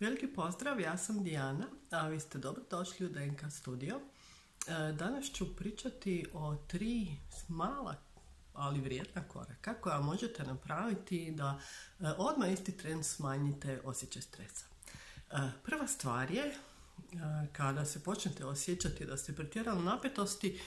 Veliki pozdrav, ja sam Dijana, a vi ste dobro došli u DNK studio. Danas ću pričati o 3 mala, ali vrijedna koraka koja možete napraviti da odmah isti tren smanjite osjećaj stresa. Prva stvar je, kada se počnete osjećati da ste pretjerali napetosti,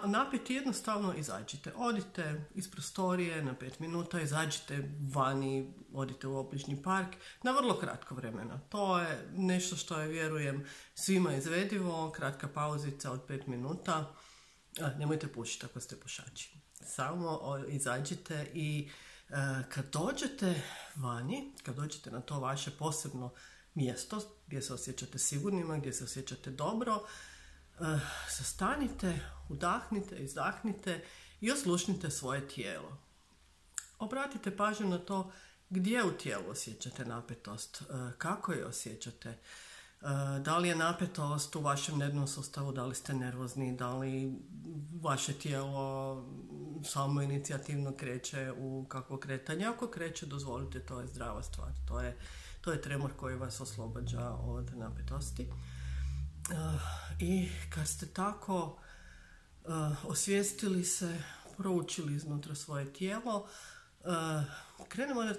napeti jednostavno izađite. Odite iz prostorije na 5 minuta, izađite vani, odite u obližnji park na vrlo kratko vremena. To je nešto što je, vjerujem, svima izvedivo, kratka pauzica od 5 minuta. Nemojte pušiti ako ste pušači. Samo izađite i kad dođete vani, kad dođete na to vaše posebno mjesto gdje se osjećate sigurnima, gdje se osjećate dobro, zastanite, udahnite, izdahnite i oslušnite svoje tijelo. Obratite pažnju na to gdje u tijelu osjećate napetost, kako je osjećate, da li je napetost u vašem nervnom sustavu, da li ste nervozni, da li vaše tijelo samo inicijativno kreće u kakvo kretanje. Ako kreće, dozvolite, to je zdrava stvar. To je tremor koji vas oslobađa od napetosti. I kad ste tako osvijestili se, proučili iznutra svoje tijelo,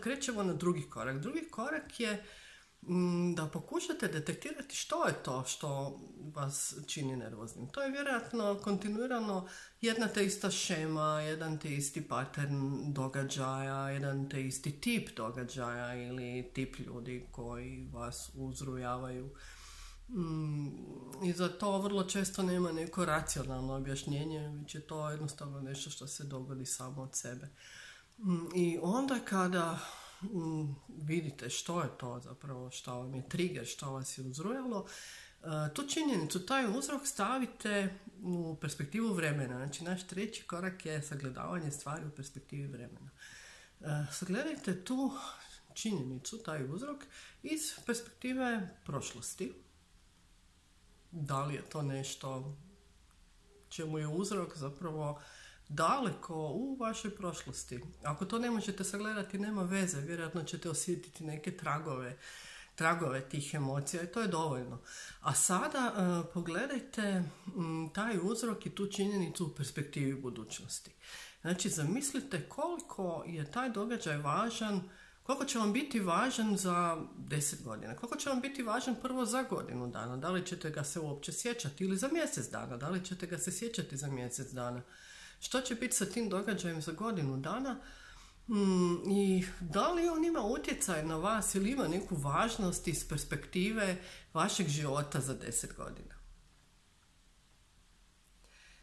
krećemo na drugi korak. Drugi korak je da pokušate detektirati što je to što vas čini nervoznim. To je vjerojatno kontinuirano jedna te ista šema, jedan te isti pattern događaja, jedan te isti tip događaja ili tip ljudi koji vas uzrujavaju. I za to vrlo često nema neko racionalno objašnjenje, već je to jednostavno nešto što se dogodi samo od sebe. I onda kada vidite što je to zapravo, što vam je trigger, što vas je uzrujalo, tu činjenicu, taj uzrok stavite u perspektivu vremena. Znači, naš treći korak je sagledavanje stvari u perspektivi vremena. Sagledajte tu činjenicu, taj uzrok, iz perspektive prošlosti. Da li je to nešto čemu je uzrok zapravo daleko u vašoj prošlosti? Ako to ne možete sagledati, nema veze, vjerojatno ćete osjetiti neke tragove tih emocija i to je dovoljno. A sada pogledajte taj uzrok i tu činjenicu u perspektivi budućnosti. Znači, zamislite koliko je taj događaj važan, koliko će vam biti važan za 10 godina, koliko će vam biti važan prvo za godinu dana, da li ćete ga se uopće sjećati, ili za mjesec dana, da li ćete ga se sjećati za mjesec dana. Što će biti sa tim događajem za godinu dana i da li on ima utjecaj na vas ili ima neku važnost iz perspektive vašeg života za 10 godina.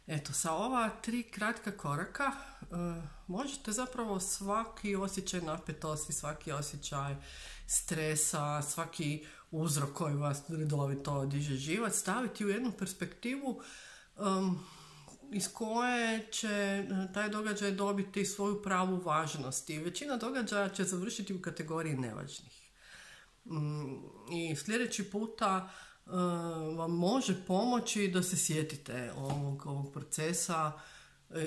Eto, sa ova 3 kratka koraka možete zapravo svaki osjećaj napetosti, svaki osjećaj stresa, svaki uzrok koji vas redovito diže život staviti u jednu perspektivu iz koje će taj događaj dobiti svoju pravu važnost. I većina događaja će završiti u kategoriji nevažnih. I sljedeći puta vam može pomoći da se sjetite ovog procesa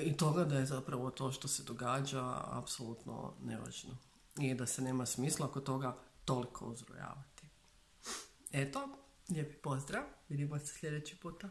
i toga da je zapravo to što se događa apsolutno nevažno i da se nema smisla oko toga toliko uzrujavati. Eto, lijepi pozdrav, vidimo se sljedeći puta.